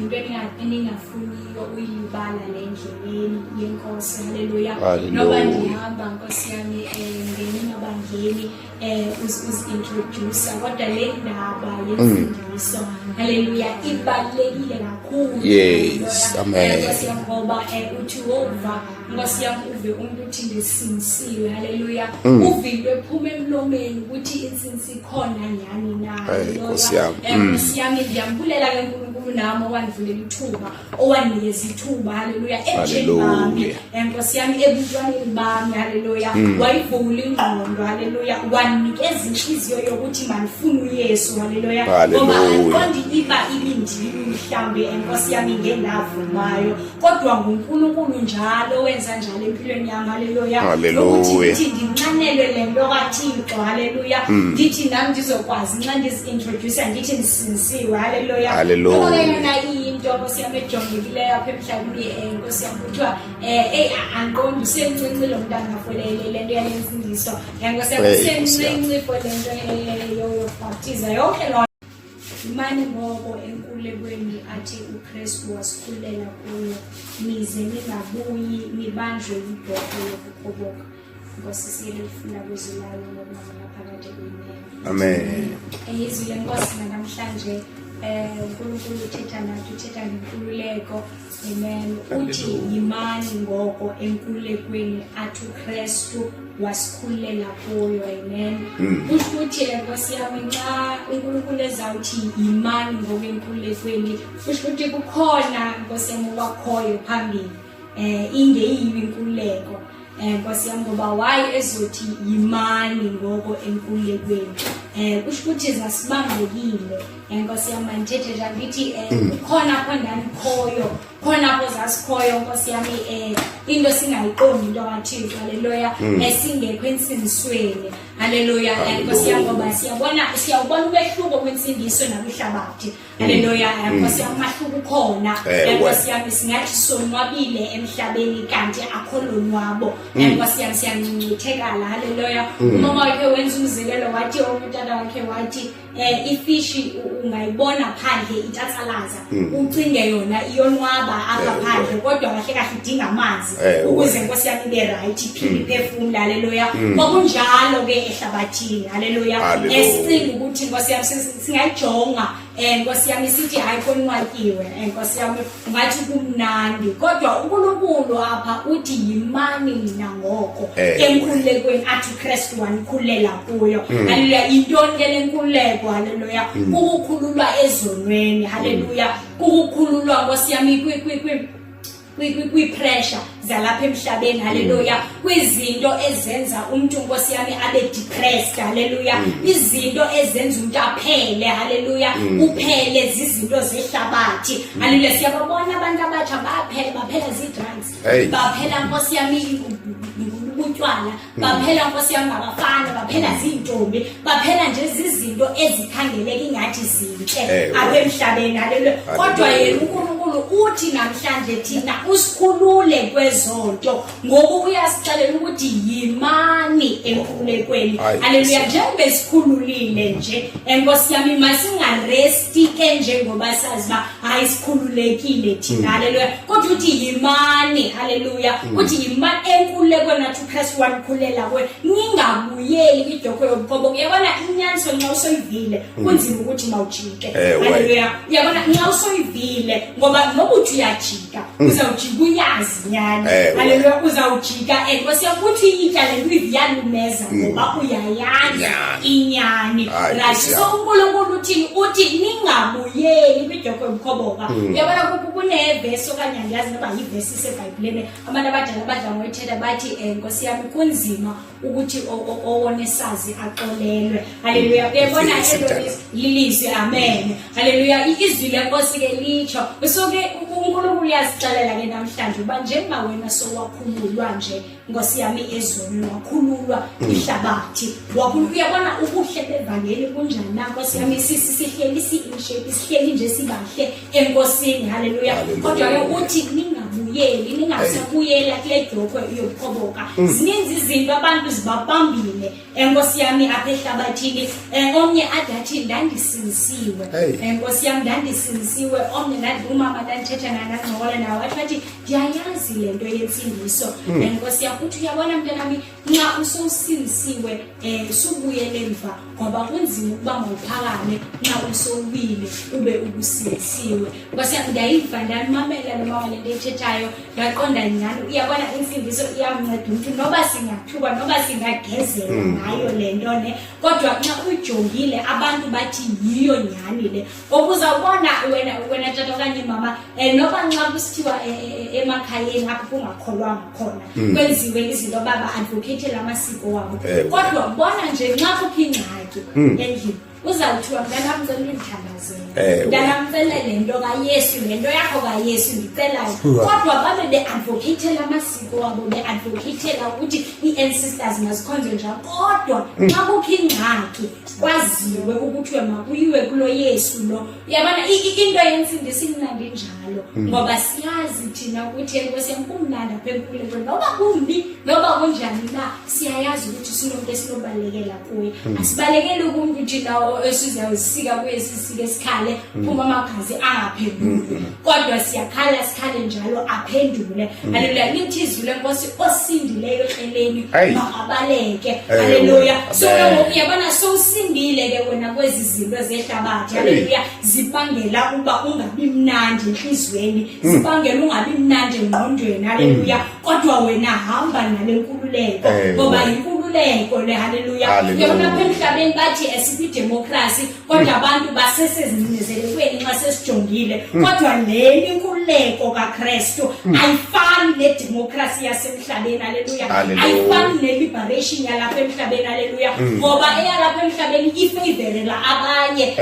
into eningafuniyo uyibala le ndleleni yenkosi. Haleluya. Noba ndihamba Nkosi yami ngeni mabangeni uzi-introduce kodwa le ndaba yemfundiso haleluya ibalulekile kakhulu. Yes, amen. Nkosi yami ngoba uthi wova Nkosi yami uve umuntu uthi ndisinsiwe haleluya. Uvilo ephuma emlomeni ukuthi insinsi ikhona nyani na. Nkosi yami. Nkosi yami ngiyambulela ke uNkulunkulu nami owangivulela ithuba owanikeza ithuba haleluya ejeni Nkosi yami ebuntwaneni bami haleluya wayivula ingqondo haleluya wanikeza inhliziyo yokuthi manifuna uYesu haleluya ngoba aqondi iba ibindini mhlambe Nkosi yami ngenavumayo kodwa nguNkulunkulu njalo wenza njalo empilweni yami haleluya ukuthi ndinqanelwe lento kaThixo haleluya ngithi nami ngizokwazi nxa ndizintroduce ngithi ndisinsiwe haleluya yona into Nkosi yami ejongekileyo apha emhlabeni Nkosi yami kuthiwa anqondi usemncinci lo mntana afolele lento yalemfundiso Nkosi yami usemncinci for lento yobhaptiza yonke lo imani ngoko enkulekweni athi uKristu wasikhulela kuyo nize ningabuyi nibanjwe yibhoko yokukhoboka Nkosi siyelifuna kuzilalo ngoba phakathi kwenu. Amen. Izwi lenkosi namhlanje uNkulunkulu uthetha nathi uthetha ngenkululeko. Amen. Uthi yimani ngoko enkulekweni athi uKristu wasikhulela kuyo. Amen. Ukuthi Nkosi yami nxa uNkulunkulu ezawuthi yimani ngoko enkulekweni ukuthi kukhona Nkosi yami wakhoyo phambili ingeyiyo inkululeko. Nkosi yami ngoba why ezothi yimani ngoko enkulekweni kusho ukuthi zasibambekile Nkosi yami ngithethe nje ngithi kukhona khona nikhoyo khona apho zasikhoyo Nkosi yami into singayiqondi into kaThixo haleluya esingekho ensingisweni haleluya Nkosi yami ngoba siyabona umehluko kwensindiso nakuhlabathi haleluya Nkosi yami mahluko khona Nkosi yami singathi sonwabile emhlabeni kanti akho lonwabo Nkosi yami siyancithekala haleluya umama wakhe wenza umzekelo wathi umntana wakhe wathi ifishi ungayibona phandle itatsalaza ucinge yona iyonwaba apha phandle kodwa kahle kahle idinga amanzi ukuze Nkosi yami ibe right iphile iphefumula haleluya ngokunjalo ke ehlabathini haleluya esicinga ukuthi Nkosi yami singayijonga Nkosi yami sithi hayi konwakiwe Nkosi yami ngathi kumnandi kodwa uNkulunkulu apha uthi yimani mina ngoko enkululekweni athi uKristu wanikhulela kuyo haleluya intoni ke lenkululeko haleluya ukukhululwa ezonweni haleluya ukukhululwa Nkosi yami kwi-pressure zalapha emhlabeni haleluya kwizinto ezenza umuntu Nkosi yami abe depressed haleluya izinto ezenza umuntu aphele haleluya uphele zizinto zehlabathi haleluya siyababona abantu abatsha baphela zi-drugs baphela Nkosi yami ubutywala baphela Nkosi yami ngabafana baphela zintombi baphela nje izinto ezikhangeleka ingathi zinhle apha emhlabeni haleluya kodwa yena uNkulunkulu uthi namhlanje thina usikhulule kwezonto ngoku uyasixelela ukuthi yimani enkululekweni haleluya njengoba sikhululile nje Nkosi yami masingaresti ke njengoba sazi ba hayi sikhululekile thina haleluya kodwa uthi yimani haleluya uthi yimani enkululekweni athi uKristu wanikhulela kuwe ningabuyeli kwidokho yobukhobo uyabona inyaniso nxa usoyivile kunzima ukuthi mawujike haleluya uyabona nxa usoyivile ngoba nokuthi uyajika uzawujika uyazi nyani haleluya uzawujika Nkosi yami uthi ityale luyalumeza ngoba uyayazi inyani right so uNkulunkulu uthi ningabuyeli kwidokho yobukhoboka uyabona kunevesi okanye angiyazi noba yivesi iseBhayibhelini abantu abadala badla ngoyithetha bathi Nkosi yami kunzima ukuthi owonesazi axolelwe haleluya uyabona lilizwi amen haleluya izwi lenkosi ke litsho soke uNkulunkulu uyasixelela ke namhlanje uba njengoba wena sowakhululwa nje Nkosi yami ezweni wakhululwa ihlabathi uyabona ubuhle bevangeli kunjani na Nkosi yami sihleli si-in shape sihleli nje sibahle enkosini haleluya kodwa ke uthi ningabuye ningasabuyeli ningasabuyela kule dyokhwe yokuqoboka zininzi izinto abantu zibabambile enkosi yami apha ehlabathini omnye adathi ndandisinisiwe enkosi yami ndandisinisiwe omnye umama ndandithetha nanancokola nawe wathi ndiyayazi le nto yensindiso enkosi yami uthi uyabona mntanami nxa usowusinisiwe subuyele emva ngoba kunzima ukuba mawuphakame nxa usowubile ube ubusinisiwe nkosi yami ndayiva ndamamela noma wale nto ethethayo ndaqonda nyani uyabona insindiso iyamnceda umuntu noba singathuka noba singagezela ngayo le nto ne kodwa nxa uyijongile abantu bathi yiyo nyani le okuzawubona wena tata okanye mama noba nxa kusithiwa emakhayeni apho kungakholwanga khona kwenziwe izinto baba-advocate amasiko wabo kodwa bona nje nxa kukho ingxaki endlini uzawuthiwa mntanamcela undithandazele mntanamcela le nto kayesu le nto yakho kayesu ndicelayo kodwa babe be-advocatela amasiko wabo be-advocatela ukuthi ii-ancestors mazikhonzwe njalo kodwa xa kukho ingxaki kwaziwe ukuthiwe makuyiwe kulo yesu lo uyabona into yensindiso imnandi njalo ngoba siyazi thina ukuthi enkosi yami kumnandi apha enkululekweni noba kumbi noba kunjani na siyayazi ukuthi sinomuntu esinobalekela kuye asibalekeli kumntu thina esizawusika kuye sisike esikhale phuma amagazi angaphenduli kodwa siyakhala sikhale njalo aphendule haleluya lithi izwi lenkosi osindileyo eceleni makabaleke haleluya so uyabona sowusindile ke wena kwezi zinto zehlabathi haleluya zibangela uba ungabi mnandi enhlizweni zibangela ungabi mnandi engqondweni haleluya kodwa wena hamba nale nkululeko ngoba inkululeko le haleluya yona apha emhlabeni bathi esiphi-democracy kodwa abantu basesezincinezeleweni nxa sesijongile kodwa le inkululeko kaKristu ayifani nedemocracy yasemhlabeni haleluya ayifani ne-liberation yalapha emhlabeni haleluya ngoba eyalapha emhlabeni ifevorela abanye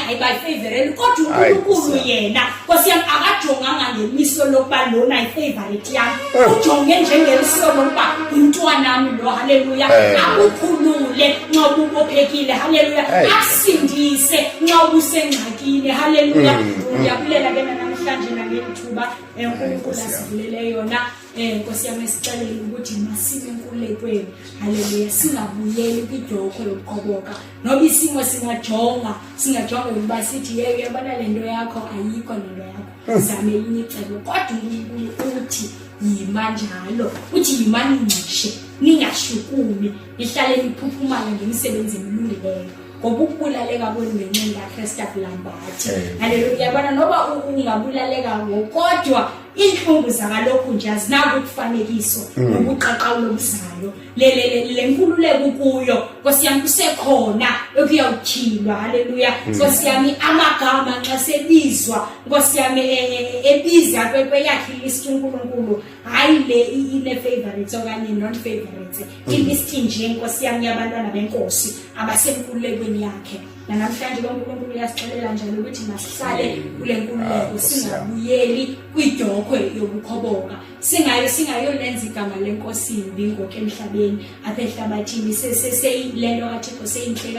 ayibayifavoreli kodwa uNkulunkulu yena nkosi yami akajonganga ngemiso lokuba lona ayifavorite yami ujonge njengeliso lokuba umntwanami lo haleluya akukhulule nxa ubophekile haleluya akusindise nxa ubusengxakini haleluya ndiyabulela ke namhlanje nangethuba uNkulunkulu asivulele yona nkosi yami esixelele ukuthi masime enkululekweni haleluya singabuyeli kwidyokhwe yokuqoboka noba isimo singajonga ukuba sithi yabona le nto yakho ayikho lento yakho zame enye icebo kodwa uNkulunkulu uthi yima njalo uthi yimani ncishe ningashukumi nihlale niphuphumala ngemisebenzi emilungileyo ngoba ukubulaleka kwenu ngenxa kaKristu akulambathi haleluya yabona noba ungabulaleka kodwa inhlungu zakalokhu nje azinako ukufanekiso nobuqaqawulo obuzayo le nkululeko kuyo nkosi yami kusekhona ekuyawuthilwa haleluya nkosi yami amagama nxa sebizwa nkosi yami ebiza kweyakhe ilisti uNkulunkulu hayi le ine-favorites okanye non-favorites ilisti nje nkosi yami yabantwana benkosi abasenkululekweni yakhe namhlanje uNkulunkulu uyasixelela njalo ukuthi masihlale kule nkululeko singabuyeli kwidyokhwe yobukhoboka singayolenza igama lenkosi imbi ngoku emhlabeni apha ehlabathini lento kaThixo seyinhle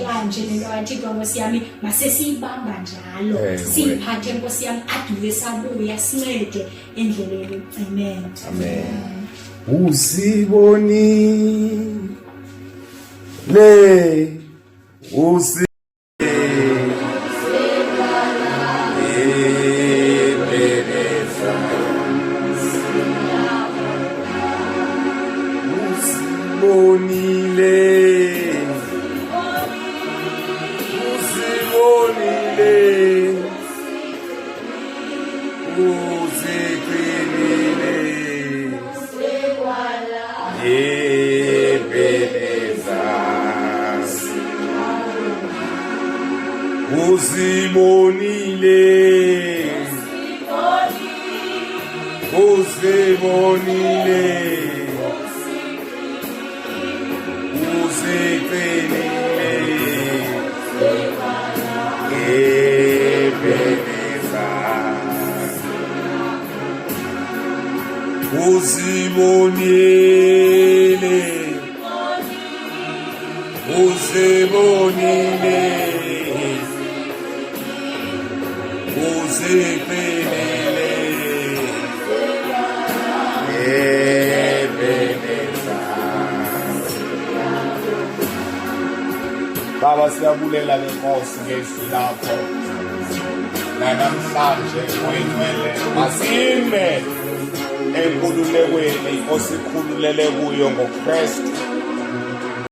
kanje lento kaThixo nkosi yami masesiyibamba njalo siyiphathe nkosi yami aduke sabuya sincede endleleni amen Usibonile Baba siyabulela ke Nkosi ngezwi lakho namhlanje oyinwele masime enkululekweni osikhululele kuyo ngoKristu